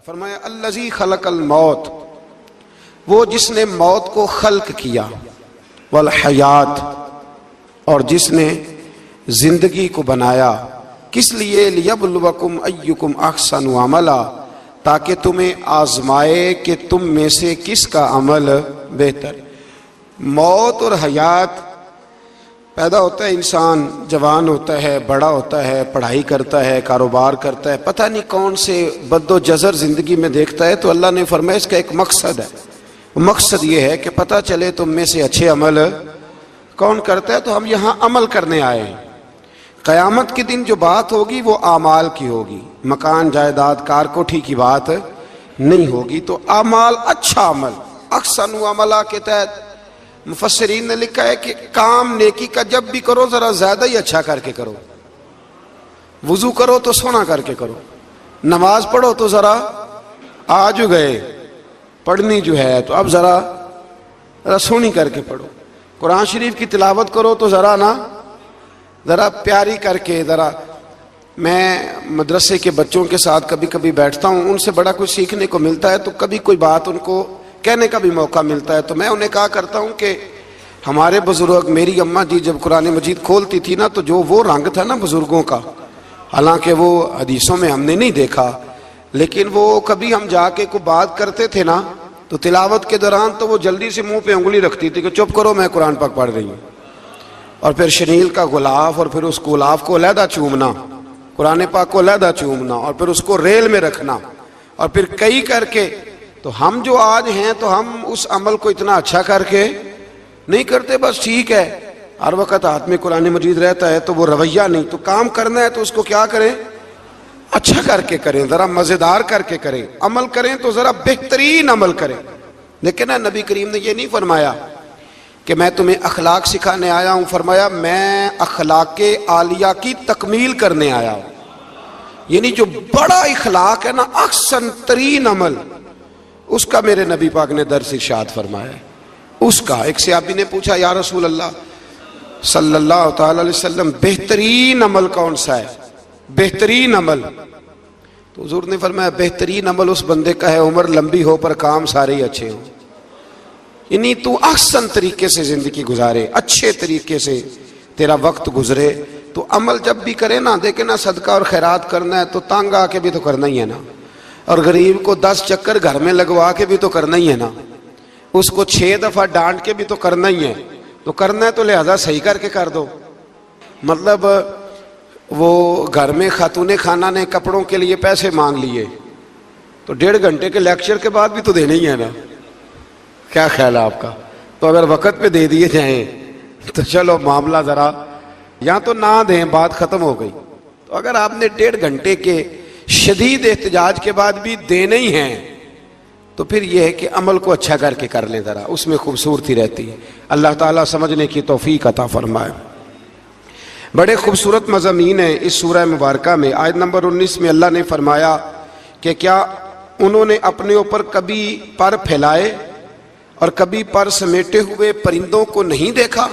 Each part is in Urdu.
فرمایا الذی خلق الموت، وہ جس نے موت کو خلق کیا، والحیات، اور جس نے زندگی کو بنایا، کس لیے؟ لیبلوکم ایکم احسن عملا، تاکہ تمہیں آزمائے کہ تم میں سے کس کا عمل بہتر۔ موت اور حیات، پیدا ہوتا ہے انسان، جوان ہوتا ہے، بڑا ہوتا ہے، پڑھائی کرتا ہے، کاروبار کرتا ہے، پتہ نہیں کون سے بد و جزر زندگی میں دیکھتا ہے، تو اللہ نے فرمایا اس کا ایک مقصد ہے۔ مقصد یہ ہے کہ پتہ چلے تم میں سے اچھے عمل کون کرتا ہے، تو ہم یہاں عمل کرنے آئے ہیں۔ قیامت کے دن جو بات ہوگی وہ اعمال کی ہوگی، مکان جائیداد کار کوٹھی کی بات نہیں ہوگی۔ تو اعمال، اچھا عمل، احسن عملہ کے تحت مفسرین نے لکھا ہے کہ کام نیکی کا جب بھی کرو ذرا زیادہ ہی اچھا کر کے کرو۔ وضو کرو تو سونا کر کے کرو، نماز پڑھو تو ذرا آج گئے پڑھنی جو ہے تو اب ذرا سونی کر کے پڑھو۔ قرآن شریف کی تلاوت کرو تو ذرا پیاری کر کے۔ ذرا میں مدرسے کے بچوں کے ساتھ کبھی کبھی بیٹھتا ہوں، ان سے بڑا کچھ سیکھنے کو ملتا ہے، تو کبھی کوئی بات ان کو کہنے کا بھی موقع ملتا ہے، تو میں انہیں کہا کرتا ہوں کہ ہمارے بزرگ، میری اماں جی جب قرآن مجید کھولتی تھی نا، تو جو وہ رنگ تھا نا بزرگوں کا، حالانکہ وہ حدیثوں میں ہم نے نہیں دیکھا، لیکن وہ کبھی ہم جا کے کوئی بات کرتے تھے نا، تو تلاوت کے دوران تو وہ جلدی سے منہ پہ انگلی رکھتی تھی کہ چپ کرو میں قرآن پاک پڑھ رہی ہوں، اور پھر شنیل کا غلاف، اور پھر اس غلاف کو علیحدہ چومنا، قرآن پاک کو علیحدہ چومنا، اور پھر اس کو ریل میں رکھنا، اور پھر کئی کر کے۔ تو ہم جو آج ہیں تو ہم اس عمل کو اتنا اچھا کر کے نہیں کرتے، بس ٹھیک ہے ہر وقت ہاتھ میں قرآن مجید رہتا ہے تو وہ رویہ نہیں۔ تو کام کرنا ہے تو اس کو کیا کریں؟ اچھا کر کے کریں، ذرا مزیدار کر کے کریں، عمل کریں تو ذرا بہترین عمل کریں۔ لیکن نبی کریم نے یہ نہیں فرمایا کہ میں تمہیں اخلاق سکھانے آیا ہوں، فرمایا میں اخلاق عالیہ کی تکمیل کرنے آیا ہوں۔ یعنی جو بڑا اخلاق ہے نا، احسن ترین عمل، اس کا میرے نبی پاک نے درس ارشاد فرمایا ہے۔ اس کا ایک صحابی نے پوچھا یا رسول اللہ صلی اللہ تعالی علیہ وسلم، بہترین عمل کون سا ہے؟ بہترین عمل؟ تو حضور نے فرمایا بہترین عمل اس بندے کا ہے عمر لمبی ہو پر کام سارے ہی اچھے ہوں۔ یعنی تو احسن طریقے سے زندگی گزارے، اچھے طریقے سے تیرا وقت گزرے۔ تو عمل جب بھی کرے نا، دیکھیں نا، صدقہ اور خیرات کرنا ہے تو تانگ آ کے بھی تو کرنا ہی ہے نا، اور غریب کو 10 چکر گھر میں لگوا کے بھی تو کرنا ہی ہے نا، اس کو 6 دفعہ ڈانٹ کے بھی تو کرنا ہی ہے۔ تو کرنا ہے تو لہذا صحیح کر کے کر دو۔ مطلب وہ گھر میں خاتون خانہ نے کپڑوں کے لیے پیسے مانگ لیے تو 1.5 گھنٹے کے لیکچر کے بعد بھی تو دینے ہی ہے نا، کیا خیال ہے آپ کا؟ تو اگر وقت پہ دے دیے جائیں تو چلو معاملہ ذرا، یا تو نہ دیں، بات ختم ہو گئی۔ تو اگر آپ نے 1.5 گھنٹے کے شدید احتجاج کے بعد بھی دینے ہی ہیں تو پھر یہ ہے کہ عمل کو اچھا کر کے کر لیں، ذرا اس میں خوبصورتی رہتی ہے۔ اللہ تعالیٰ سمجھنے کی توفیق عطا فرمائے۔ بڑے خوبصورت مضامین ہیں اس سورہ مبارکہ میں۔ آیت نمبر 19 میں اللہ نے فرمایا کہ کیا انہوں نے اپنے اوپر کبھی پر پھیلائے اور کبھی پر سمیٹے ہوئے پرندوں کو نہیں دیکھا؟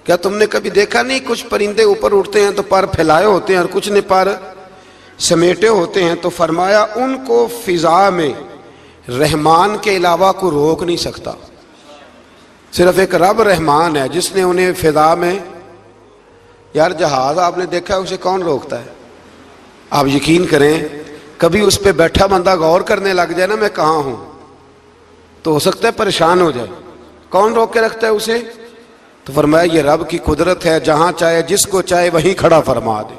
کیا تم نے کبھی دیکھا نہیں کچھ پرندے اوپر اڑتے ہیں تو پر پھیلائے ہوتے ہیں اور کچھ نے پر سمیٹے ہوتے ہیں؟ تو فرمایا ان کو فضا میں رحمان کے علاوہ کو روک نہیں سکتا، صرف ایک رب رحمان ہے جس نے انہیں فضا میں۔ یار جہاز آپ نے دیکھا ہے، اسے کون روکتا ہے؟ آپ یقین کریں کبھی اس پہ بیٹھا بندہ غور کرنے لگ جائے نا میں کہاں ہوں، تو ہو سکتا ہے پریشان ہو جائے۔ کون روک کے رکھتا ہے اسے؟ تو فرمایا یہ رب کی قدرت ہے، جہاں چاہے جس کو چاہے وہیں کھڑا فرما دے۔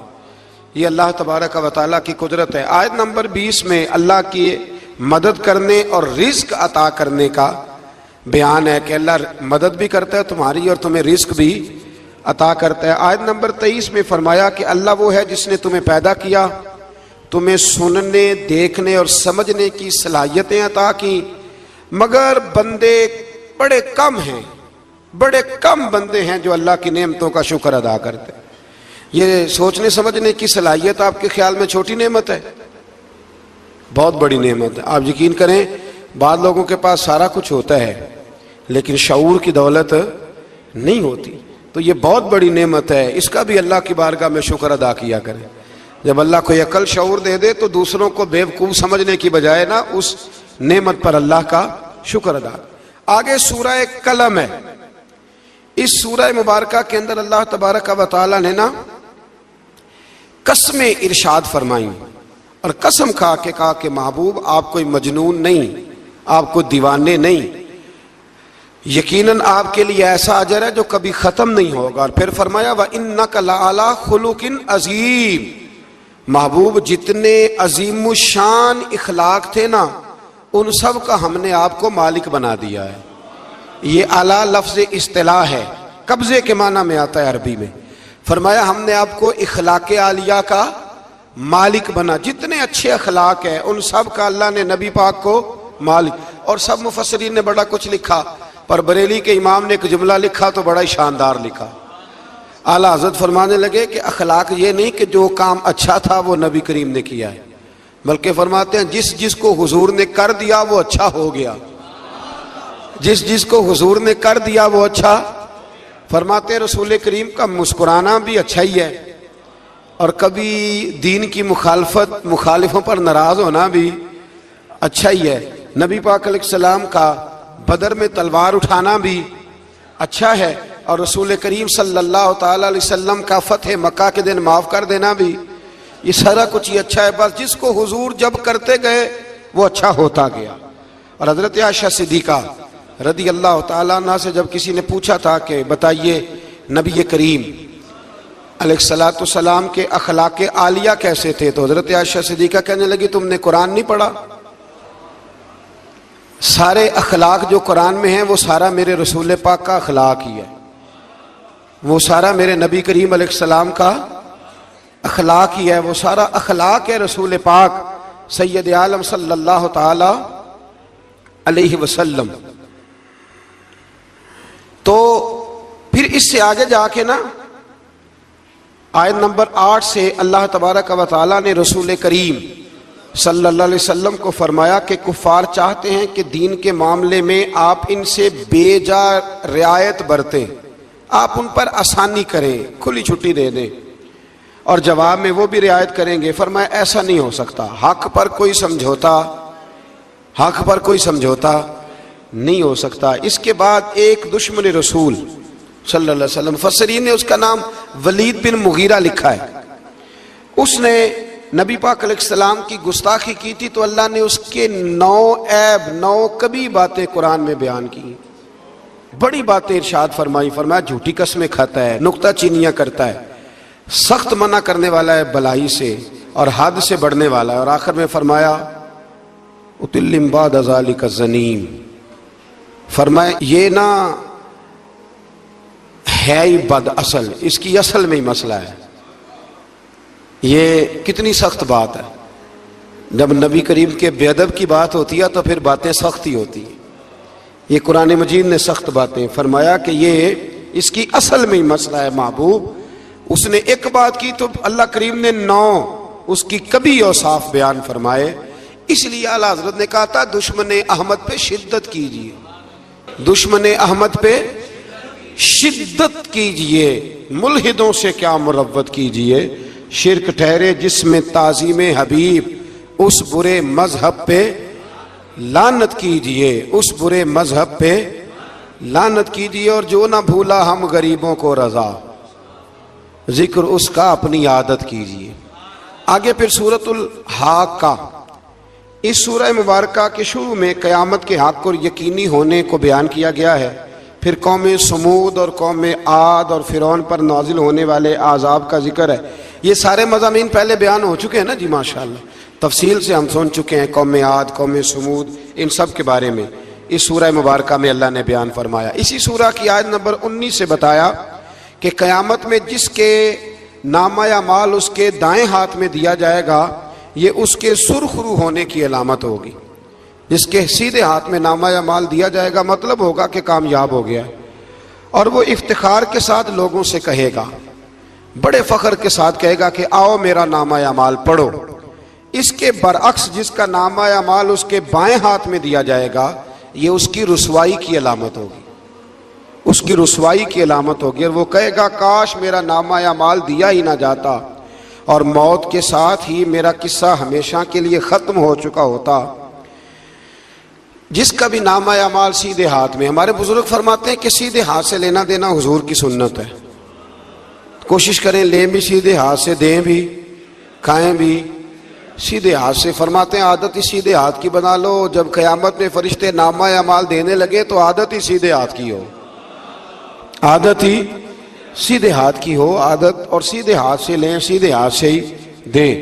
یہ اللہ تبارک و تعالیٰ کی قدرت ہے۔ آیت نمبر 20 میں اللہ کی مدد کرنے اور رزق عطا کرنے کا بیان ہے کہ اللہ مدد بھی کرتا ہے تمہاری اور تمہیں رزق بھی عطا کرتا ہے۔ آیت نمبر 23 میں فرمایا کہ اللہ وہ ہے جس نے تمہیں پیدا کیا، تمہیں سننے، دیکھنے اور سمجھنے کی صلاحیتیں عطا کی، مگر بندے بڑے کم ہیں، بڑے کم بندے ہیں جو اللہ کی نعمتوں کا شکر ادا کرتے ہیں۔ یہ سوچنے سمجھنے کی صلاحیت آپ کے خیال میں چھوٹی نعمت ہے؟ بہت بڑی نعمت ہے۔ آپ یقین کریں بعض لوگوں کے پاس سارا کچھ ہوتا ہے لیکن شعور کی دولت نہیں ہوتی۔ تو یہ بہت بڑی نعمت ہے، اس کا بھی اللہ کی بارگاہ میں شکر ادا کیا کریں۔ جب اللہ کو عقل شعور دے دے تو دوسروں کو بیوقوف سمجھنے کی بجائے نا اس نعمت پر اللہ کا شکر ادا۔ آگے سورہ قلم ہے، اس سورہ مبارکہ کے اندر اللہ تبارک و تعالی نے نا قسمیں ارشاد فرمائیں، اور قسم کھا کے کہا کہ محبوب آپ کوئی مجنون نہیں، آپ کو دیوانے نہیں، یقیناً آپ کے لیے ایسا اجر ہے جو کبھی ختم نہیں ہوگا۔ اور پھر فرمایا وَإِنَّكَ لَعَلَىٰ خُلُقٍ عَظِيمٍ، محبوب جتنے عظیم الشان اخلاق تھے نا ان سب کا ہم نے آپ کو مالک بنا دیا ہے۔ یہ اعلیٰ لفظ اصطلاح ہے، قبضے کے معنی میں آتا ہے عربی میں۔ فرمایا ہم نے آپ کو اخلاق عالیہ کا مالک بنا، جتنے اچھے اخلاق ہیں ان سب کا اللہ نے نبی پاک کو مالک۔ اور سب مفسرین نے بڑا کچھ لکھا، پر بریلی کے امام نے ایک جملہ لکھا تو بڑا ہی شاندار لکھا۔ اعلیٰ حضرت فرمانے لگے کہ اخلاق یہ نہیں کہ جو کام اچھا تھا وہ نبی کریم نے کیا ہے، بلکہ فرماتے ہیں جس جس کو حضور نے کر دیا وہ اچھا ہو گیا، جس جس کو حضور نے کر دیا وہ اچھا۔ فرماتے ہیں رسول کریم کا مسکرانا بھی اچھا ہی ہے، اور کبھی دین کی مخالفوں پر ناراض ہونا بھی اچھا ہی ہے۔ نبی پاک علیہ السلام کا بدر میں تلوار اٹھانا بھی اچھا ہے، اور رسول کریم صلی اللہ تعالی علیہ وسلم کا فتح مکہ کے دن معاف کر دینا بھی، یہ سارا کچھ ہی اچھا ہے۔ بس جس کو حضور جب کرتے گئے وہ اچھا ہوتا گیا۔ اور حضرت عائشہ صدیقہ رضی اللہ تعالیٰ عنہ سے جب کسی نے پوچھا تھا کہ بتائیے نبی کریم علیہ السلام کے اخلاق عالیہ کیسے تھے، تو حضرت عائشہ صدیقہ کہنے لگی تم نے قرآن نہیں پڑھا؟ سارے اخلاق جو قرآن میں ہیں وہ سارا میرے رسول پاک کا اخلاق ہی ہے، وہ سارا میرے نبی کریم علیہ السلام کا اخلاق ہی ہے، وہ سارا اخلاق ہے رسول پاک سید عالم صلی اللہ تعالی علیہ وسلم۔ تو پھر اس سے آگے جا کے نا آیت نمبر 8 سے اللہ تبارک و تعالیٰ نے رسول کریم صلی اللہ علیہ وسلم کو فرمایا کہ کفار چاہتے ہیں کہ دین کے معاملے میں آپ ان سے بے جا رعایت برتیں، آپ ان پر آسانی کریں، کھلی چھٹی دے دیں، اور جواب میں وہ بھی رعایت کریں گے۔ فرمایا ایسا نہیں ہو سکتا، حق پر کوئی سمجھوتا نہیں ہو سکتا۔ اس کے بعد ایک دشمن رسول صلی اللہ علیہ وسلم، مفسرین نے اس کا نام ولید بن مغیرہ لکھا ہے، اس نے نبی پاک علیہ السلام کی گستاخی کی تھی، تو اللہ نے اس کے 9 کبھی باتیں قرآن میں بیان کی، بڑی باتیں ارشاد فرمائی۔ فرمایا جھوٹی قسمیں کھاتا ہے، نکتہ چینیاں کرتا ہے، سخت منع کرنے والا ہے بلائی سے، اور حد سے بڑھنے والا ہے۔ اور آخر میں فرمایا اتلم بعد ذالک الزنیم، فرمایا یہ نہ ہے ہی بد اصل، اس کی اصل میں ہی مسئلہ ہے۔ یہ کتنی سخت بات ہے، جب نبی کریم کے بے ادب کی بات ہوتی ہے تو پھر باتیں سخت ہی ہوتی ہیں۔ یہ قرآن مجید نے سخت باتیں فرمایا کہ یہ اس کی اصل میں ہی مسئلہ ہے محبوب۔ اس نے ایک بات کی تو اللہ کریم نے 9 اس کی کبھی اوصاف بیان فرمائے۔ اس لیے اعلیٰ حضرت نے کہا تھا دشمن احمد پہ شدت کیجئے، دشمن احمد پہ شدت کیجئے، ملحدوں سے کیا مروت کیجئے، شرک ٹھہرے جس میں تعظیم حبیب، اس برے مذہب پہ لعنت کیجئے، اس برے مذہب پہ لعنت کیجئے، اور جو نہ بھولا ہم غریبوں کو رضا، ذکر اس کا اپنی عادت کیجئے۔ آگے پھر سورۃ الحاقہ، اس سورہ مبارکہ کے شروع میں قیامت کے حق اور یقینی ہونے کو بیان کیا گیا ہے، پھر قوم سمود اور قوم عاد اور فرعون پر نازل ہونے والے عذاب کا ذکر ہے۔ یہ سارے مضامین پہلے بیان ہو چکے ہیں نا جی، ماشاءاللہ تفصیل سے ہم سن چکے ہیں، قوم عاد، قوم سمود، ان سب کے بارے میں اس سورہ مبارکہ میں اللہ نے بیان فرمایا۔ اسی سورہ کی آیت نمبر 19 سے بتایا کہ قیامت میں جس کے نامہ اعمال اس کے دائیں ہاتھ میں دیا جائے گا، یہ اس کے سرخ رو ہونے کی علامت ہوگی۔ جس کے سیدھے ہاتھ میں نامہ اعمال دیا جائے گا مطلب ہوگا کہ کامیاب ہو گیا، اور وہ افتخار کے ساتھ لوگوں سے کہے گا، بڑے فخر کے ساتھ کہے گا کہ آؤ میرا نامہ اعمال پڑھو۔ اس کے برعکس جس کا نامہ اعمال اس کے بائیں ہاتھ میں دیا جائے گا، یہ اس کی رسوائی کی علامت ہوگی۔ اس کی رسوائی کی علامت ہوگی، اور وہ کہے گا کاش میرا نامہ اعمال دیا ہی نہ جاتا اور موت کے ساتھ ہی میرا قصہ ہمیشہ کے لیے ختم ہو چکا ہوتا۔ جس کا بھی نامہ اعمال سیدھے ہاتھ میں، ہمارے بزرگ فرماتے ہیں کہ سیدھے ہاتھ سے لینا دینا حضور کی سنت ہے، کوشش کریں لیں بھی سیدھے ہاتھ سے، دیں بھی، کھائیں بھی سیدھے ہاتھ سے۔ فرماتے ہیں عادت ہی سیدھے ہاتھ کی بنا لو، جب قیامت میں فرشتے نامہ اعمال دینے لگے تو عادت ہی سیدھے ہاتھ کی ہو، عادت ہی سیدھے ہاتھ کی ہو، عادت، اور سیدھے ہاتھ سے لیں، سیدھے ہاتھ سے ہی دیں۔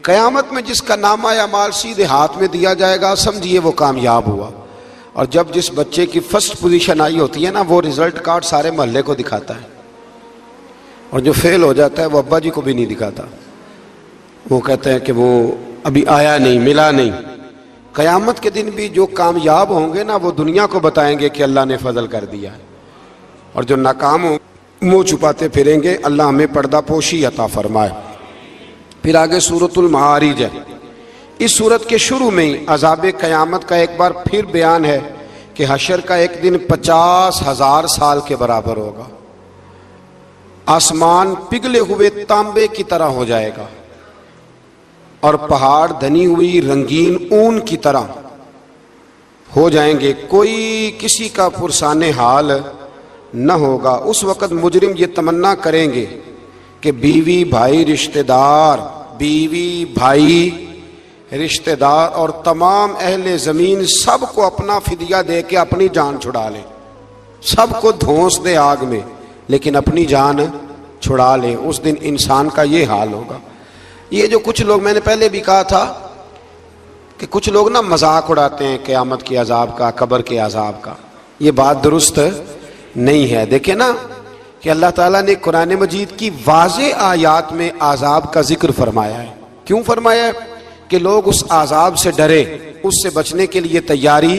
قیامت میں جس کا نامہ اعمال سیدھے ہاتھ میں دیا جائے گا سمجھیے وہ کامیاب ہوا۔ اور جب جس بچے کی فرسٹ پوزیشن آئی ہوتی ہے نا، وہ رزلٹ کارڈ سارے محلے کو دکھاتا ہے، اور جو فیل ہو جاتا ہے وہ ابا جی کو بھی نہیں دکھاتا، وہ کہتا ہے کہ وہ ابھی آیا نہیں، ملا نہیں۔ قیامت کے دن بھی جو کامیاب ہوں گے نا وہ دنیا کو بتائیں گے کہ اللہ نے فضل کر دیا ہے، اور جو ناکام ہوں منہ چھپاتے پھریں گے۔ اللہ ہمیں پردہ پوشی عطا فرمائے۔ پھر آگے سورۃ المعارج ہے۔ اس سورت کے شروع میں ہی عذاب قیامت کا ایک بار پھر بیان ہے کہ حشر کا ایک دن 50,000 سال کے برابر ہوگا، آسمان پگھلے ہوئے تانبے کی طرح ہو جائے گا، اور پہاڑ دھنی ہوئی رنگین اون کی طرح ہو جائیں گے، کوئی کسی کا پرسان حال نہ ہوگا۔ اس وقت مجرم یہ تمنا کریں گے کہ بیوی بھائی رشتہ دار، بیوی بھائی رشتہ دار اور تمام اہل زمین سب کو اپنا فدیہ دے کے اپنی جان چھڑا لیں، سب کو دھونس دے آگ میں لیکن اپنی جان چھڑا لیں۔ اس دن انسان کا یہ حال ہوگا۔ یہ جو کچھ لوگ، میں نے پہلے بھی کہا تھا کہ کچھ لوگ نا مذاق اڑاتے ہیں قیامت کے عذاب کا، قبر کے عذاب کا، یہ بات درست نہیں ہے۔ دیکھیں نا کہ اللہ تعالیٰ نے قرآن مجید کی واضح آیات میں عذاب کا ذکر فرمایا ہے۔ کیوں فرمایا ہے؟ کہ لوگ اس عذاب سے ڈرے، اس سے بچنے کے لیے تیاری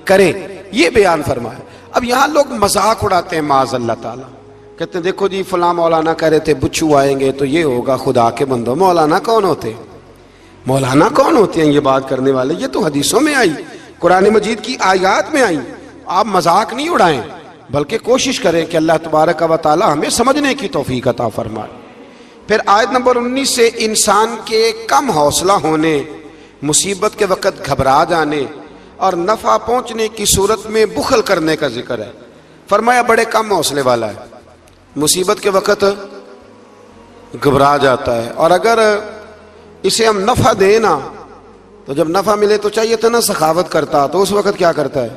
کریں، یہ بیان فرمایا۔ اب یہاں لوگ مذاق اڑاتے ہیں معاذ اللہ تعالیٰ، کہتے ہیں دیکھو جی فلاں مولانا کہہ رہے تھے بچھو آئیں گے تو یہ ہوگا۔ خدا کے بندو، مولانا کون ہوتے ہیں؟ مولانا کون ہوتے ہیں یہ بات کرنے والے؟ یہ تو حدیثوں میں آئی، قرآن مجید کی آیات میں آئی۔ آپ مذاق نہیں اڑائیں بلکہ کوشش کریں کہ اللہ تبارک و تعالی ہمیں سمجھنے کی توفیق عطا فرمائے۔ پھر آیت نمبر 19 سے انسان کے کم حوصلہ ہونے، مصیبت کے وقت گھبرا جانے اور نفع پہنچنے کی صورت میں بخل کرنے کا ذکر ہے۔ فرمایا بڑے کم حوصلے والا ہے، مصیبت کے وقت گھبرا جاتا ہے، اور اگر اسے ہم نفع دیں نا تو جب نفع ملے تو چاہیے تھا نا سخاوت کرتا، تو اس وقت کیا کرتا ہے؟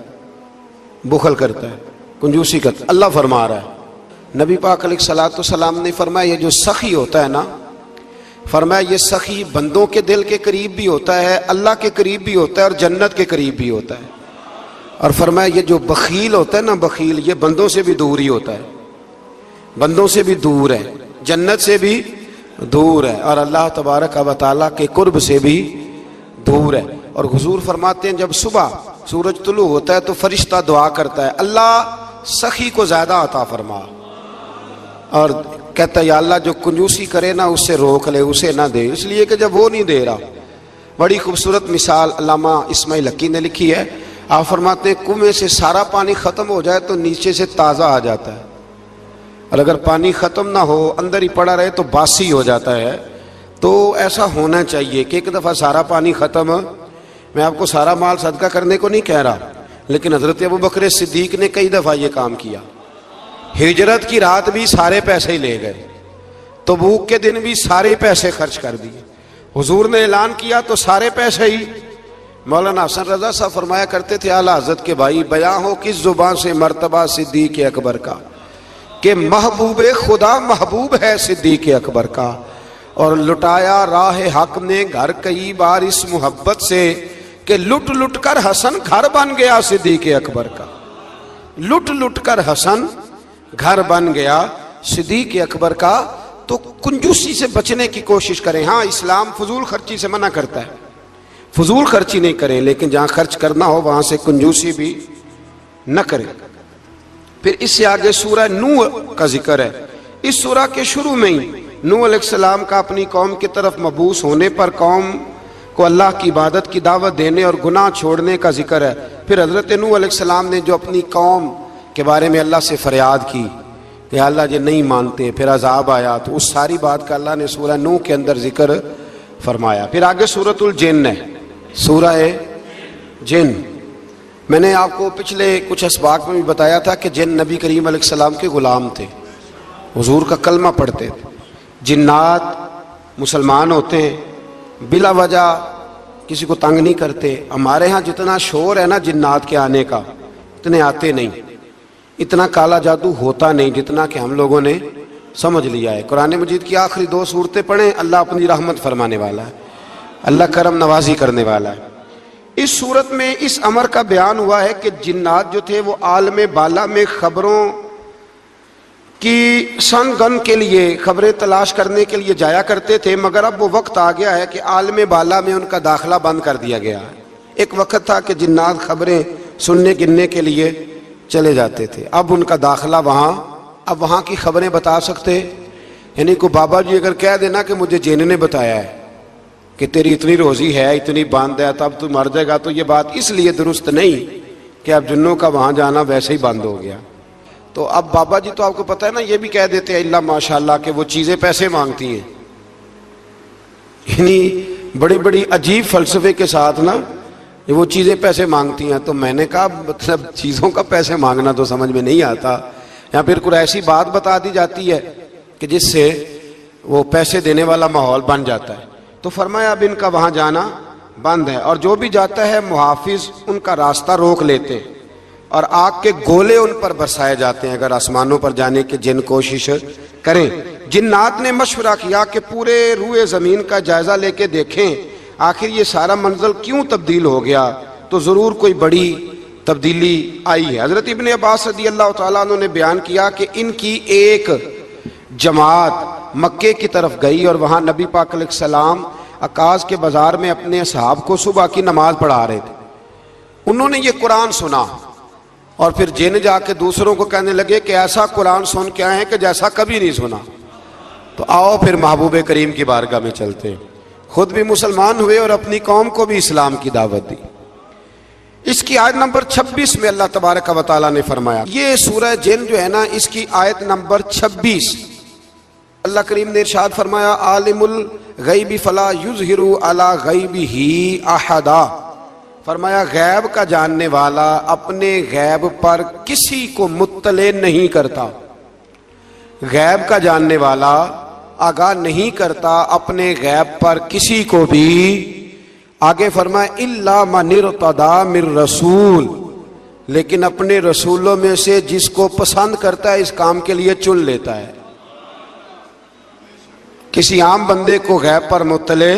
بخل کرتا ہے، کنجوسی کرتا ہے۔ اللہ فرما رہا ہے، نبی پاک علیہ الصلوۃ والسلام نے فرمایا یہ جو سخی ہوتا ہے نا، فرمایا یہ سخی بندوں کے دل کے قریب بھی ہوتا ہے، اللہ کے قریب بھی ہوتا ہے اور جنت کے قریب بھی ہوتا ہے۔ اور فرمایا یہ جو بخیل ہوتا ہے نا، بخیل، یہ بندوں سے بھی دور ہی ہوتا ہے، بندوں سے بھی دور ہے، جنت سے بھی دور ہے، اور اللہ تبارک و تعالیٰ کے قرب سے بھی دور ہے۔ اور حضور فرماتے ہیں جب صبح سورج طلوع ہوتا ہے تو فرشتہ دعا کرتا ہے اللہ سخی کو زیادہ عطا فرما، اور کہتا ہے یا اللہ جو کنجوسی کرے نا اس سے روک لے، اسے نہ دے، اس لیے کہ جب وہ نہیں دے رہا۔ بڑی خوبصورت مثال علامہ اسماعیل حقی نے لکھی ہے۔ آپ فرماتے ہیں کنویں سے سارا پانی ختم ہو جائے تو نیچے سے تازہ آ جاتا ہے، اور اگر پانی ختم نہ ہو اندر ہی پڑا رہے تو باسی ہو جاتا ہے۔ تو ایسا ہونا چاہیے کہ ایک دفعہ سارا پانی ختم، میں آپ کو سارا مال صدقہ کرنے کو نہیں کہہ رہا، لیکن حضرت ابوبکر صدیق نے کئی دفعہ یہ کام کیا۔ ہجرت کی رات بھی سارے پیسے ہی لے گئے، تبوک کے دن بھی سارے پیسے خرچ کر دیے، حضور نے اعلان کیا تو سارے پیسے ہی۔ مولانا حسن رضا صاحب فرمایا کرتے تھے اعلیٰ حضرت کے بھائی، بیاں ہو کس زبان سے مرتبہ صدیق اکبر کا کہ محبوب خدا محبوب ہے صدیق اکبر کا، اور لٹایا راہ حق نے گھر کئی بار اس محبت سے کہ لٹ لٹ کر حسن گھر بن گیا صدیق اکبر کا، لٹ لٹ کر حسن گھر بن گیا صدیق اکبر کا۔ تو کنجوسی سے بچنے کی کوشش کریں۔ ہاں اسلام فضول خرچی سے منع کرتا ہے، فضول خرچی نہیں کریں، لیکن جہاں خرچ کرنا ہو وہاں سے کنجوسی بھی نہ کریں۔ پھر اس سے آگے سورہ نوح کا ذکر ہے۔ اس سورہ کے شروع میں ہی نوح علیہ السلام کا اپنی قوم کی طرف مبعوث ہونے پر قوم کو اللہ کی عبادت کی دعوت دینے اور گناہ چھوڑنے کا ذکر ہے۔ پھر حضرت نوح علیہ السلام نے جو اپنی قوم کے بارے میں اللہ سے فریاد کی کہ اللہ یہ نہیں مانتے، پھر عذاب آیا، تو اس ساری بات کا اللہ نے سورہ نوح کے اندر ذکر فرمایا۔ پھر آگے سورۃ الجن ہے، سورہ جن۔ میں نے آپ کو پچھلے کچھ اسباق میں بھی بتایا تھا کہ جن نبی کریم علیہ السلام کے غلام تھے، حضور کا کلمہ پڑھتے تھے۔ جنات مسلمان ہوتے ہیں، بلا وجہ کسی کو تنگ نہیں کرتے۔ ہمارے ہاں جتنا شور ہے نا جنات کے آنے کا، اتنے آتے نہیں، اتنا کالا جادو ہوتا نہیں جتنا کہ ہم لوگوں نے سمجھ لیا ہے۔ قرآن مجید کی آخری 2 سورتیں پڑھیں، اللہ اپنی رحمت فرمانے والا ہے، اللہ کرم نوازی کرنے والا ہے۔ اس صورت میں اس امر کا بیان ہوا ہے کہ جنات جو تھے وہ عالم بالا میں خبروں کی سن گن کے لیے، خبریں تلاش کرنے کے لیے جایا کرتے تھے، مگر اب وہ وقت آ گیا ہے کہ عالم بالا میں ان کا داخلہ بند کر دیا گیا ہے۔ ایک وقت تھا کہ جنات خبریں سننے گننے کے لیے چلے جاتے تھے، اب ان کا داخلہ اب وہاں کی خبریں بتا سکتے، یعنی کو بابا جی اگر کہہ دینا کہ مجھے جن نے بتایا ہے کہ تیری اتنی روزی ہے، اتنی باندھ ہے، تب تو مر جائے گا، تو یہ بات اس لیے درست نہیں کہ اب جنوں کا وہاں جانا ویسے ہی بند ہو گیا۔ تو اب بابا جی تو آپ کو پتہ ہے نا، یہ بھی کہہ دیتے ہیں اللہ ماشاءاللہ کہ وہ چیزیں پیسے مانگتی ہیں، یعنی بڑی بڑی عجیب فلسفے کے ساتھ نا وہ چیزیں پیسے مانگتی ہیں۔ تو میں نے کہا مطلب چیزوں کا پیسے مانگنا تو سمجھ میں نہیں آتا، یا پھر کوئی ایسی بات بتا دی جاتی ہے کہ جس سے وہ پیسے دینے والا ماحول بن جاتا ہے۔ تو فرمایا اب ان کا وہاں جانا بند ہے، اور جو بھی جاتا ہے محافظ ان کا راستہ روک لیتے ہیں، اور آگ کے گولے ان پر برسائے جاتے ہیں اگر آسمانوں پر جانے کی جن کوشش کریں۔ جنات نے مشورہ کیا کہ پورے روئے زمین کا جائزہ لے کے دیکھیں آخر یہ سارا منزل کیوں تبدیل ہو گیا، تو ضرور کوئی بڑی تبدیلی آئی ہے۔ حضرت ابن عباس رضی اللہ تعالیٰ عنہ نے بیان کیا کہ ان کی ایک جماعت مکے کی طرف گئی، اور وہاں نبی پاک علیہ السلام عکاظ کے بازار میں اپنے اصحاب کو صبح کی نماز پڑھا رہے تھے۔ انہوں نے یہ قرآن سنا، اور پھر جن جا کے دوسروں کو کہنے لگے کہ ایسا قرآن سن کے آئے ہیں کہ جیسا کبھی نہیں سنا۔ تو آؤ پھر محبوب کریم کی بارگاہ میں چلتے ہیں، خود بھی مسلمان ہوئے اور اپنی قوم کو بھی اسلام کی دعوت دی۔ اس کی آیت نمبر 26 میں اللہ تبارک و تعالیٰ نے فرمایا، یہ سورہ جن جو ہے نا، اس کی آیت نمبر 26، اللہ کریم نے ارشاد فرمایا عالم الغیب فلا یظہر علی غیبہ احدا، فرمایا غیب کا جاننے والا اپنے غیب پر کسی کو مطلع نہیں کرتا، غیب کا جاننے والا آگاہ نہیں کرتا اپنے غیب پر کسی کو بھی۔ آگے فرمایا الا من ارتضی من رسول، لیکن اپنے رسولوں میں سے جس کو پسند کرتا ہے اس کام کے لیے چن لیتا ہے۔ کسی عام بندے کو غیب پر مطلع،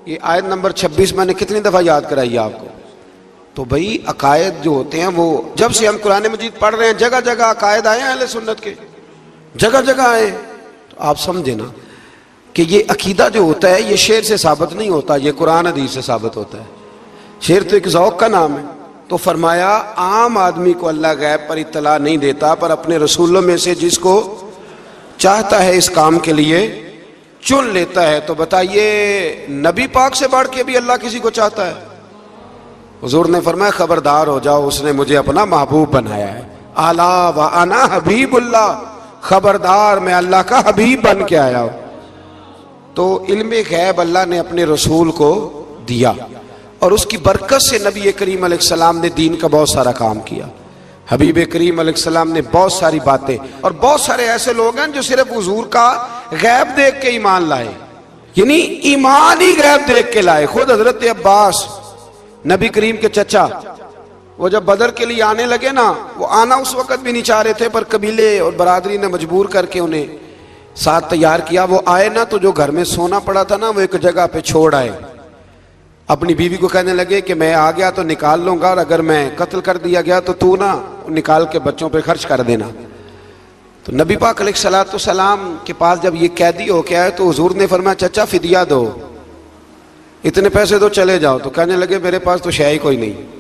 یہ آیت نمبر 26 میں نے کتنی دفعہ یاد کرائی آپ کو؟ تو بھئی عقائد جو ہوتے ہیں وہ جب سے ہم قرآن مجید پڑھ رہے ہیں جگہ جگہ عقائد آئے ہیں اہل سنت کے، جگہ جگہ آئے، تو آپ سمجھے نا کہ یہ عقیدہ جو ہوتا ہے یہ شعر سے ثابت نہیں ہوتا، یہ قرآن حدیث سے ثابت ہوتا ہے۔ شعر تو ایک ذوق کا نام ہے۔ تو فرمایا عام آدمی کو اللہ غیب پر اطلاع نہیں دیتا، پر اپنے رسولوں میں سے جس کو چاہتا ہے اس کام کے لیے چن لیتا ہے۔ تو بتائیے نبی پاک سے بڑھ کے بھی اللہ کسی کو چاہتا ہے؟ حضور نے فرمایا خبردار ہو جاؤ، اس نے مجھے اپنا محبوب بنایا ہے، الا وانا حبیب اللہ، خبردار میں اللہ کا حبیب بن کے آیا ہوں۔ تو علم غیب اللہ نے اپنے رسول کو دیا، اور اس کی برکت سے نبی کریم علیہ السلام نے دین کا بہت سارا کام کیا۔ حبیب کریم علیہ السلام نے بہت ساری باتیں، اور بہت سارے ایسے لوگ ہیں جو صرف حضور کا غیب دیکھ کے ایمان لائے، یعنی ایمان ہی غیب دیکھ کے لائے۔ خود حضرت عباس نبی کریم کے چچا، وہ جب بدر کے لیے آنے لگے نا، وہ آنا اس وقت بھی نہیں چاہ رہے تھے، پر قبیلے اور برادری نے مجبور کر کے انہیں ساتھ تیار کیا۔ وہ آئے نا تو جو گھر میں سونا پڑا تھا نا وہ ایک جگہ پہ چھوڑ آئے، اپنی بیوی کو کہنے لگے کہ میں آ گیا تو نکال لوں گا، اور اگر میں قتل کر دیا گیا تو تو نا نکال کے بچوں پہ خرچ کر دینا۔ تو نبی پاک علیہ الصلوۃ والسلام کے پاس جب یہ قیدی ہو کے آئے تو حضور نے فرمایا چچا فدیہ دو، اتنے پیسے دو چلے جاؤ۔ تو کہنے لگے میرے پاس تو شے ہی کوئی نہیں۔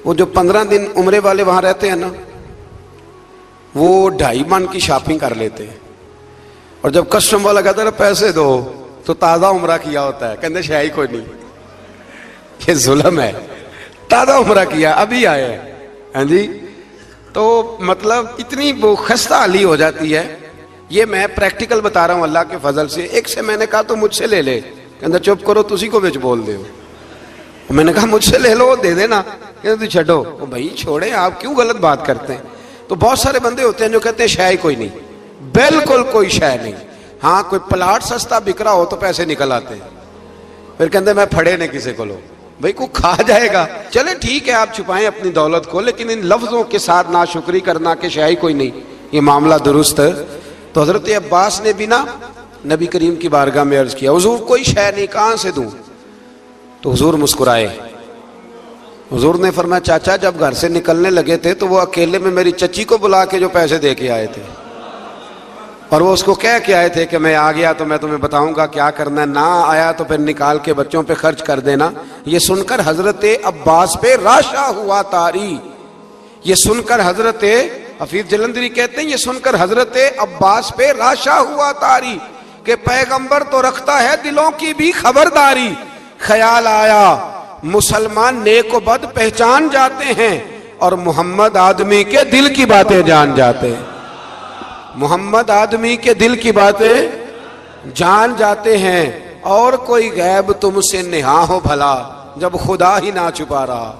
وہ جو 15 دن عمرے والے وہاں رہتے ہیں نا، وہ 2.5 من کی شاپنگ کر لیتے ہیں، اور جب کسٹم والا کہتا ہے پیسے دو تو تازہ عمرہ کیا ہوتا ہے، کہتے شے ہی کوئی نہیں۔ یہ ظلم ہے، تازہ عمرہ کیا ابھی آئے ہیں، ہاں جی۔ تو مطلب اتنی وہ خستہ حالی ہو جاتی ہے. یہ میں پریکٹیکل بتا رہا ہوں اللہ کے فضل سے. ایک سے میں نے کہا تو مجھ سے لے لے, کہتا چپ کرو تسی کو بچ بول دے ہو. میں نے کہا مجھ سے لے لو دے دینا, کہتا تو چھڈو. بھائی چھوڑیں, آپ کیوں غلط بات کرتے ہیں. تو بہت سارے بندے ہوتے ہیں جو کہتے ہیں شے ہی کوئی نہیں, بالکل کوئی شے نہیں. ہاں کوئی پلاٹ سستا بک رہا ہو تو پیسے نکل آتے ہیں, پھر کہتے میں پھڑے نہیں کسی کو لو. بھائی کو کھا جائے گا, چلے ٹھیک ہے آپ چھپائیں اپنی دولت کو, لیکن ان لفظوں کے ساتھ ناشکری کرنا کہ شے ہی کوئی نہیں, یہ معاملہ درست ہے. تو حضرت عباس نے بھی نا نبی کریم کی بارگاہ میں عرض کیا, حضور کوئی شے نہیں, کہاں سے دوں. تو حضور مسکرائے. حضور نے فرمایا چاچا جب گھر سے نکلنے لگے تھے تو وہ اکیلے میں میری چچی کو بلا کے جو پیسے دے کے آئے تھے, اور وہ اس کو کہہ کے آئے تھے کہ میں آ گیا تو میں تمہیں بتاؤں گا کیا کرنا ہے, نہ آیا تو پھر نکال کے بچوں پہ خرچ کر دینا. یہ سن کر حضرت عباس پہ راشا ہوا تاری. یہ سن کر حضرت حفیظ جلندری کہتے ہیں یہ سن کر حضرت عباس پہ راشا ہوا تاری کہ پیغمبر تو رکھتا ہے دلوں کی بھی خبرداری. خیال آیا مسلمان نیک و بد پہچان جاتے ہیں اور محمد آدمی کے دل کی باتیں جان جاتے ہیں. محمد آدمی کے دل کی باتیں جان جاتے ہیں, اور کوئی غیب تم سے نہا ہو بھلا جب خدا ہی نہ چھپا رہا.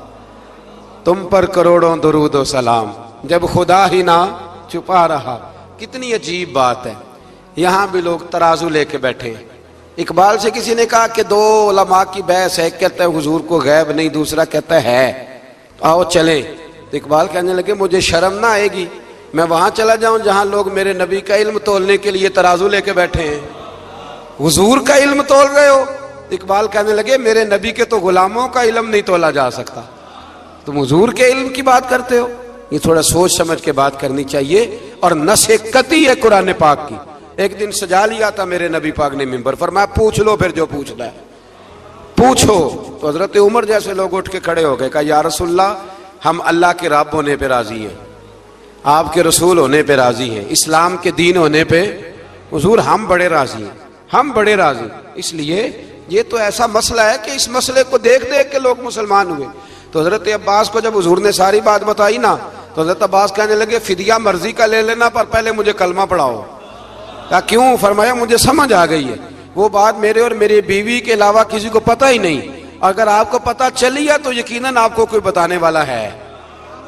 تم پر کروڑوں درود و سلام جب خدا ہی نہ چھپا رہا. کتنی عجیب بات ہے. یہاں بھی لوگ ترازو لے کے بیٹھے. اقبال سے کسی نے کہا کہ دو علماء کی بحث ہے, کہتا ہے حضور کو غیب نہیں, دوسرا کہتا ہے آؤ چلیں. تو اقبال کہنے لگے مجھے شرم نہ آئے گی میں وہاں چلا جاؤں جہاں لوگ میرے نبی کا علم تولنے کے لیے ترازو لے کے بیٹھے ہیں, حضور کا علم تول رہے ہو. اقبال کہنے لگے میرے نبی کے تو غلاموں کا علم نہیں تولا جا سکتا, تم حضور کے علم کی بات کرتے ہو. یہ تھوڑا سوچ سمجھ کے بات کرنی چاہیے. اور نص قطعی ہے قرآن پاک کی. ایک دن سجا لیا تھا میرے نبی پاک نے ممبر, فرمایا پوچھ لو پھر جو پوچھنا ہے پوچھو. تو حضرت عمر جیسے لوگ اٹھ کے کھڑے ہو گئے, کہا یا رسول اللہ ہم اللہ کے رب ہونے پہ راضی ہیں, آپ کے رسول ہونے پہ راضی ہیں, اسلام کے دین ہونے پہ حضور ہم بڑے راضی ہیں, ہم بڑے راضی. اس لیے یہ تو ایسا مسئلہ ہے کہ اس مسئلے کو دیکھ دیکھ کے لوگ مسلمان ہوئے. تو حضرت عباس کو جب حضور نے ساری بات بتائی نا تو حضرت عباس کہنے لگے فدیہ مرضی کا لے لینا پر پہلے مجھے کلمہ پڑھاؤ. کہا کیوں؟ فرمایا مجھے سمجھ آ گئی ہے وہ بات میرے اور میری بیوی کے علاوہ کسی کو پتہ ہی نہیں, اگر آپ کو پتہ چلی ہے تو یقیناً آپ کو کوئی بتانے والا ہے,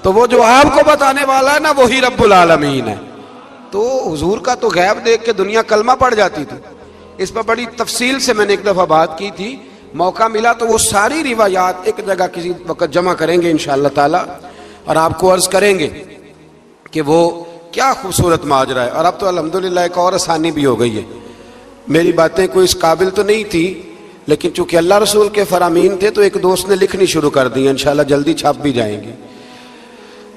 تو وہ جو آپ کو بتانے والا ہے نا وہی رب العالمین ہے. تو حضور کا تو غیب دیکھ کے دنیا کلمہ پڑھ جاتی تھی. اس پر بڑی تفصیل سے میں نے ایک دفعہ بات کی تھی, موقع ملا تو وہ ساری روایات ایک جگہ کسی وقت جمع کریں گے انشاءاللہ تعالی, اور آپ کو عرض کریں گے کہ وہ کیا خوبصورت ماجرا ہے. اور اب تو الحمدللہ ایک اور آسانی بھی ہو گئی ہے. میری باتیں کوئی اس قابل تو نہیں تھی, لیکن چونکہ اللہ رسول کے فرامین تھے تو ایک دوست نے لکھنی شروع کر دی, انشاءاللہ جلدی چھاپ بھی جائیں گی.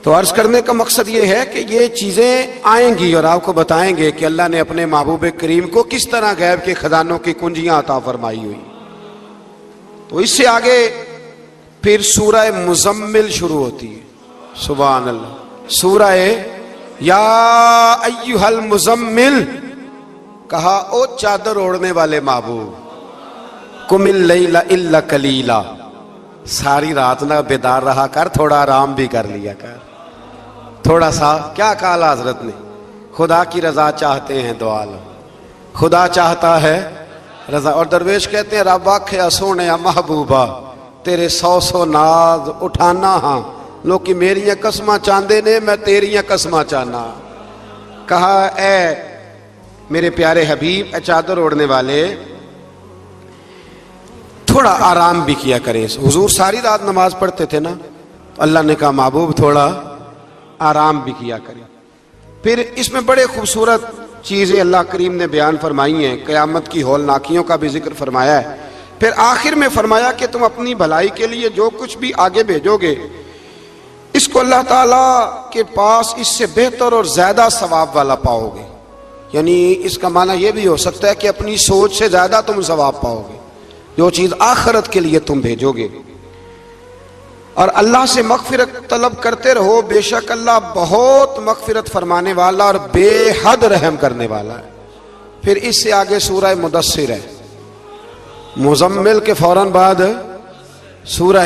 تو عرض کرنے کا مقصد یہ ہے کہ یہ چیزیں آئیں گی اور آپ کو بتائیں گے کہ اللہ نے اپنے محبوب کریم کو کس طرح غیب کے خزانوں کی کنجیاں عطا فرمائی ہوئی. تو اس سے آگے پھر سورہ مزمل شروع ہوتی ہے. سبحان اللہ. سورہ یا ایھا المزمل, کہا او چادر اوڑھنے والے محبوب, قم اللیل الا قلیلا, ساری رات نہ بیدار رہا کر, تھوڑا آرام بھی کر لیا کر, تھوڑا سا. کیا کہا حضرت نے؟ خدا کی رضا چاہتے ہیں دو عالم, خدا چاہتا ہے رضا. اور درویش کہتے ہیں رب آکھیا سونے محبوبہ تیرے 100 ناز اٹھانا ہاں, لوکی میریاں قسماں چاندے نے میں تیریاں قسماں چاہنا. کہا اے میرے پیارے حبیب, اے چادر اوڑھنے والے, تھوڑا آرام بھی کیا کریں. حضور ساری رات نماز پڑھتے تھے نا, تو اللہ نے کہا محبوب تھوڑا آرام بھی کیا کریں. پھر اس میں بڑے خوبصورت چیزیں اللہ کریم نے بیان فرمائی ہیں, قیامت کی ہولناکیوں کا بھی ذکر فرمایا ہے. پھر آخر میں فرمایا کہ تم اپنی بھلائی کے لیے جو کچھ بھی آگے بھیجو گے اس کو اللہ تعالیٰ کے پاس اس سے بہتر اور زیادہ ثواب والا پاؤ گے. یعنی اس کا معنی یہ بھی ہو سکتا ہے کہ اپنی سوچ سے زیادہ تم ثواب پاؤ گے جو چیز آخرت کے لیے تم بھیجو گے. اور اللہ سے مغفرت طلب کرتے رہو, بے شک اللہ بہت مغفرت فرمانے والا اور بے حد رحم کرنے والا ہے. پھر اس سے آگے سورہ مدثر ہے. مزمل کے فوراً بعد سورہ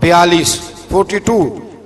42, 42,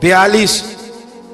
42,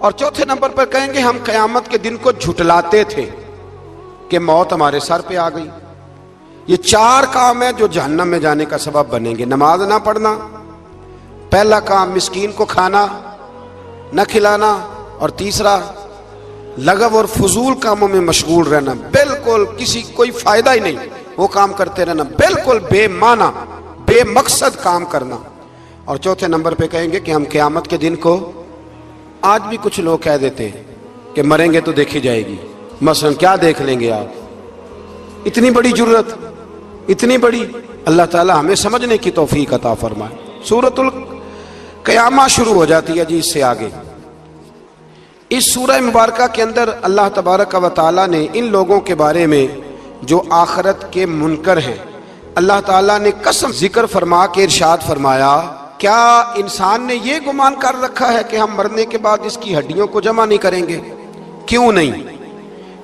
اور چوتھے نمبر پر کہیں گے ہم قیامت کے دن کو جھٹلاتے تھے کہ موت ہمارے سر پہ آ گئی۔ یہ 4 کام ہیں جو جہنم میں جانے کا سبب بنیں گے۔ نماز نہ پڑھنا، پہلا کام مسکین کو کھانا نہ کھلانا، اور تیسرا لغو اور فضول کاموں میں مشغول رہنا، بالکل کسی کوئی فائدہ ہی نہیں وہ کام کرتے رہنا، بالکل بے معنی بے مقصد کام کرنا۔ اور چوتھے نمبر پہ کہیں گے کہ ہم قیامت کے دن کو، آج بھی کچھ لوگ کہہ دیتے ہیں کہ مریں گے تو دیکھی جائے گی، مثلا کیا دیکھ لیں گے آپ؟ اتنی بڑی جرت، اتنی بڑی، اللہ تعالی ہمیں سمجھنے کی توفیق عطا فرمائے۔ سورۃ القیامہ شروع ہو جاتی ہے جی اس سے آگے۔ اس سورہ مبارکہ کے اندر اللہ تبارک و تعالی نے ان لوگوں کے بارے میں جو آخرت کے منکر ہیں، اللہ تعالیٰ نے قسم ذکر فرما کے ارشاد فرمایا، کیا انسان نے یہ گمان کر رکھا ہے کہ ہم مرنے کے بعد اس کی ہڈیوں کو جمع نہیں کریں گے؟ کیوں نہیں،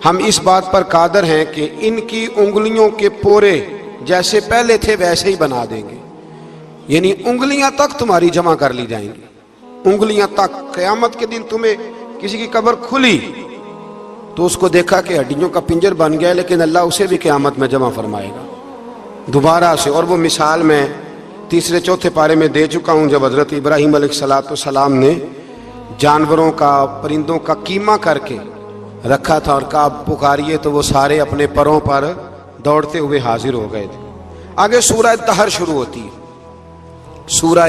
ہم اس بات پر قادر ہیں کہ ان کی انگلیوں کے پورے جیسے پہلے تھے ویسے ہی بنا دیں گے، یعنی انگلیاں تک تمہاری جمع کر لی جائیں گی، انگلیاں تک۔ قیامت کے دن تمہیں کسی کی قبر کھلی تو اس کو دیکھا کہ ہڈیوں کا پنجر بن گیا، لیکن اللہ اسے بھی قیامت میں جمع فرمائے گا دوبارہ سے۔ اور وہ مثال میں 3-4 پارے میں دے چکا ہوں، جب حضرت ابراہیم علیہ السلام نے جانوروں کا، پرندوں کا قیمہ کر کے رکھا تھا اور کہا پکاریے، تو وہ سارے اپنے پروں پر دوڑتے ہوئے حاضر ہو گئے تھے۔ آگے سورہ دہر شروع ہوتی ہے، سورہ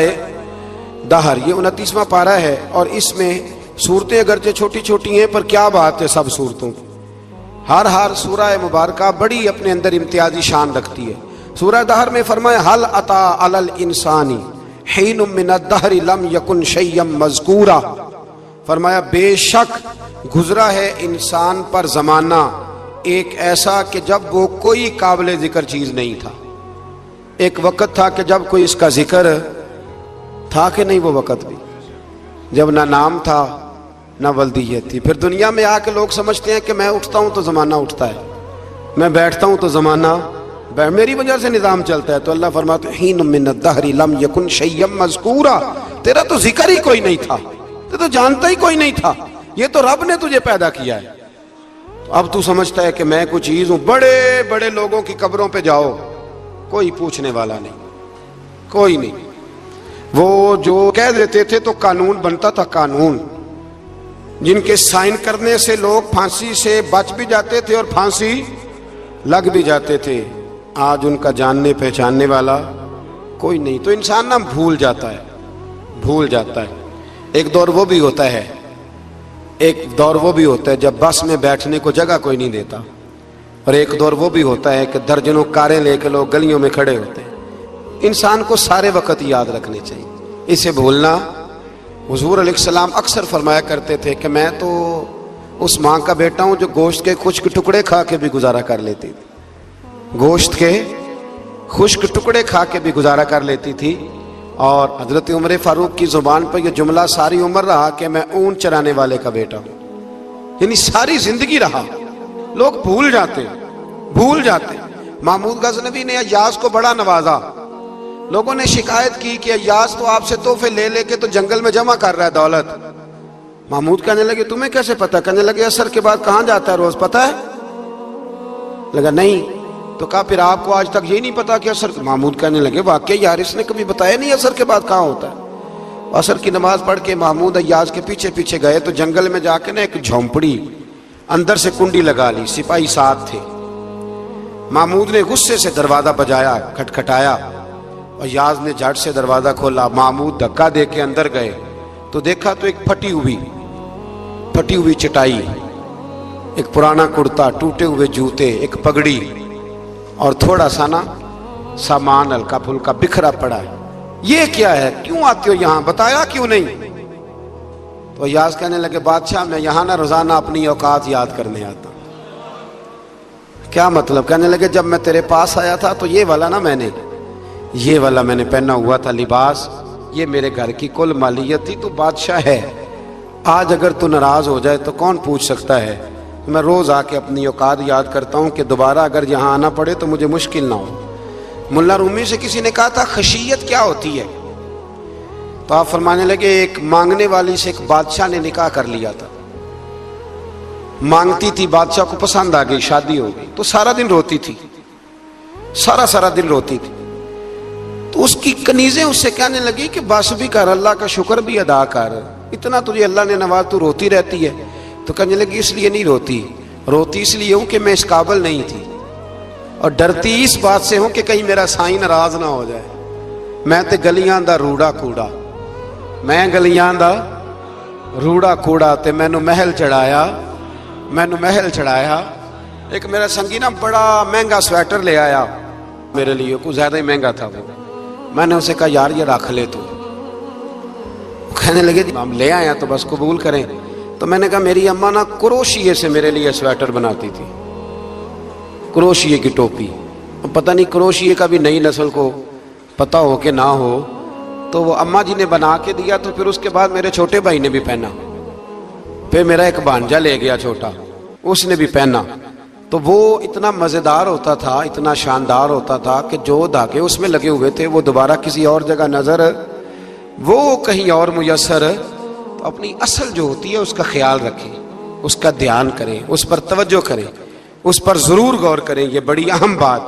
دہر، یہ 29واں پارہ ہے، اور اس میں صورتیں اگرچہ چھوٹی چھوٹی ہیں پر کیا بات ہے سب صورتوں کی، ہر سورہ مبارکہ بڑی اپنے اندر امتیازی شان رکھتی ہے۔ سورہ دہر میں فرمایا حل اتی علی الانسان حین من الدہر لم یکن شیئا مذکورا، فرمایا بے شک گزرا ہے انسان پر زمانہ ایک ایسا کہ جب وہ کوئی قابل ذکر چیز نہیں تھا۔ ایک وقت تھا کہ جب کوئی اس کا ذکر تھا کہ نہیں، وہ وقت بھی جب نہ نام تھا نہ ولدیت تھی۔ پھر دنیا میں آ کے لوگ سمجھتے ہیں کہ میں اٹھتا ہوں تو زمانہ اٹھتا ہے، میں بیٹھتا ہوں تو زمانہ میری وجہ سے نظام چلتا ہے۔ تو اللہ فرماتا ہے حین من الدہر لم یکن شیئا مذکورا، تیرا تو ذکر ہی کوئی نہیں تھا، تو جانتا ہی کوئی نہیں تھا، یہ تو رب نے تجھے پیدا کیا ہے۔ اب تو سمجھتا ہے کہ میں کوئی چیز ہوں۔ بڑے بڑے لوگوں کی قبروں پہ جاؤ، کوئی پوچھنے والا نہیں، کوئی نہیں۔ وہ جو کہہ دیتے تھے تو قانون بنتا تھا، قانون جن کے سائن کرنے سے لوگ پھانسی سے بچ بھی جاتے تھے اور پھانسی لگ بھی جاتے تھے، آج ان کا جاننے پہچاننے والا کوئی نہیں۔ تو انسان نا بھول جاتا ہے۔ ایک دور وہ بھی ہوتا ہے جب بس میں بیٹھنے کو جگہ کوئی نہیں دیتا، اور ایک دور وہ بھی ہوتا ہے کہ درجنوں کاریں لے کے لوگ گلیوں میں کھڑے ہوتے ہیں۔ انسان کو سارے وقت یاد رکھنے چاہیے، اسے بھولنا۔ حضور علیہ السلام اکثر فرمایا کرتے تھے کہ میں تو اس ماں کا بیٹا ہوں جو گوشت کے خشک ٹکڑے کھا کے بھی گزارا کر لیتی تھی، گوشت کے خشک ٹکڑے کھا کے بھی گزارا کر لیتی تھی۔ اور حضرت عمر فاروق کی زبان پر یہ جملہ ساری عمر رہا کہ میں اونٹ چرانے والے کا بیٹا ہوں، یعنی ساری زندگی رہا۔ لوگ بھول جاتے۔ محمود غزنوی نے ایاز کو بڑا نوازا، لوگوں نے شکایت کی کہ ایاز تو آپ سے تحفے لے لے کے تو جنگل میں جمع کر رہا ہے دولت۔ محمود کہنے لگے تمہیں کیسے پتا؟ کہنے لگے عصر کے بعد کہاں جاتا ہے روز، پتا ہے؟ لگا نہیں، تو کہا پھر آپ کو آج تک یہ نہیں پتا کہ عصر؟ محمود کہنے لگے واقعی یار اس نے کبھی بتایا نہیں عصر کے بعد کہاں ہوتا ہے۔ عصر کی نماز پڑھ کے محمود ایاز کے پیچھے پیچھے گئے تو جنگل میں جا کے نا ایک جھونپڑی اندر سے کنڈی لگا لی، سپاہی ساتھ تھے۔ محمود نے غصے سے دروازہ بجایا، کھٹکھٹایا، اور یاز نے جھٹ سے دروازہ کھولا۔ محمود دھکا دے کے اندر گئے تو دیکھا تو ایک پھٹی ہوئی چٹائی، ایک پرانا کرتا، ٹوٹے ہوئے جوتے، ایک پگڑی اور تھوڑا سا نا سامان ہلکا پھلکا بکھرا پڑا ہے۔ یہ کیا ہے؟ کیوں آتے ہو یہاں؟ بتایا کیوں نہیں؟ تو یاز کہنے لگے بادشاہ میں یہاں نا روزانہ اپنی اوقات یاد کرنے آتا۔ کیا مطلب؟ کہنے لگے جب میں تیرے پاس آیا تھا تو یہ والا میں نے پہنا ہوا تھا لباس، یہ میرے گھر کی کل مالیت تھی، تو بادشاہ ہے، آج اگر تو ناراض ہو جائے تو کون پوچھ سکتا ہے؟ میں روز آ کے اپنی اوقات یاد کرتا ہوں کہ دوبارہ اگر یہاں آنا پڑے تو مجھے مشکل نہ ہو۔ ملا رومی سے کسی نے کہا تھا خشیت کیا ہوتی ہے؟ تو آپ فرمانے لگے ایک مانگنے والی سے ایک بادشاہ نے نکاح کر لیا تھا، مانگتی تھی، بادشاہ کو پسند آ گئی، شادی ہو گئی، تو سارا دن روتی تھی، سارا دن روتی تھی۔ تو اس کی کنیزیں اس سے کہنے لگی کہ بس بھی کر، اللہ کا شکر بھی ادا کر، اتنا تجھے اللہ نے نواز، تو روتی رہتی ہے۔ تو کہنے لگی اس لیے نہیں روتی، روتی اس لیے ہوں کہ میں اس قابل نہیں تھی، اور ڈرتی اس بات سے ہوں کہ کہیں میرا سائیں ناراض نہ ہو جائے، میں تے گلیاں دا روڑا کوڑا، میں گلیاں دا روڑا کوڑا، تے مینوں محل چڑھایا، مینوں محل چڑھایا۔ ایک میرا سنگی نا بڑا مہنگا سویٹر لے آیا میرے لیے، کچھ زیادہ ہی مہنگا تھا وہ، میں نے اسے کہا یار یہ رکھ لے تو، کہنے لگے ہم لے آئے تو بس قبول کریں۔ تو میں نے کہا میری اماں نا کروشیے سے میرے لیے سویٹر بناتی تھی، کروشیے کی ٹوپی، پتہ نہیں کروشیے کا بھی نئی نسل کو پتہ ہو کہ نہ ہو، تو وہ اماں جی نے بنا کے دیا، تو پھر اس کے بعد میرے چھوٹے بھائی نے بھی پہنا، پھر میرا ایک بھانجا لے گیا چھوٹا، اس نے بھی پہنا۔ تو وہ اتنا مزیدار ہوتا تھا، اتنا شاندار ہوتا تھا کہ جو دھاگے اس میں لگے ہوئے تھے وہ دوبارہ کسی اور جگہ نظر، وہ کہیں اور میسر۔ تو اپنی اصل جو ہوتی ہے اس کا خیال رکھیں، اس کا دھیان کریں، اس پر توجہ کریں، اس پر ضرور غور کریں، یہ بڑی اہم بات۔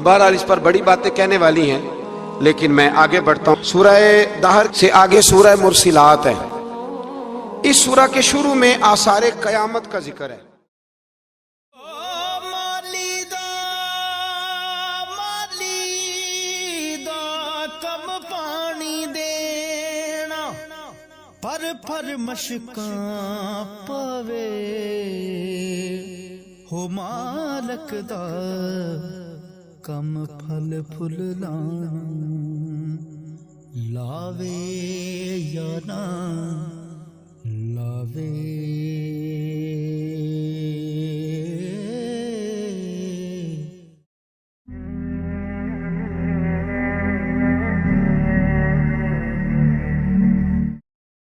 بہرحال اس پر بڑی باتیں کہنے والی ہیں، لیکن میں آگے بڑھتا ہوں۔ سورہ دہر سے آگے سورہ مرسلات ہے۔ اس سورہ کے شروع میں آثار قیامت کا ذکر ہے۔ پر مشکاں پاوے ہو مالک دا کم پھل پھل لاوے یا نہ لاوے۔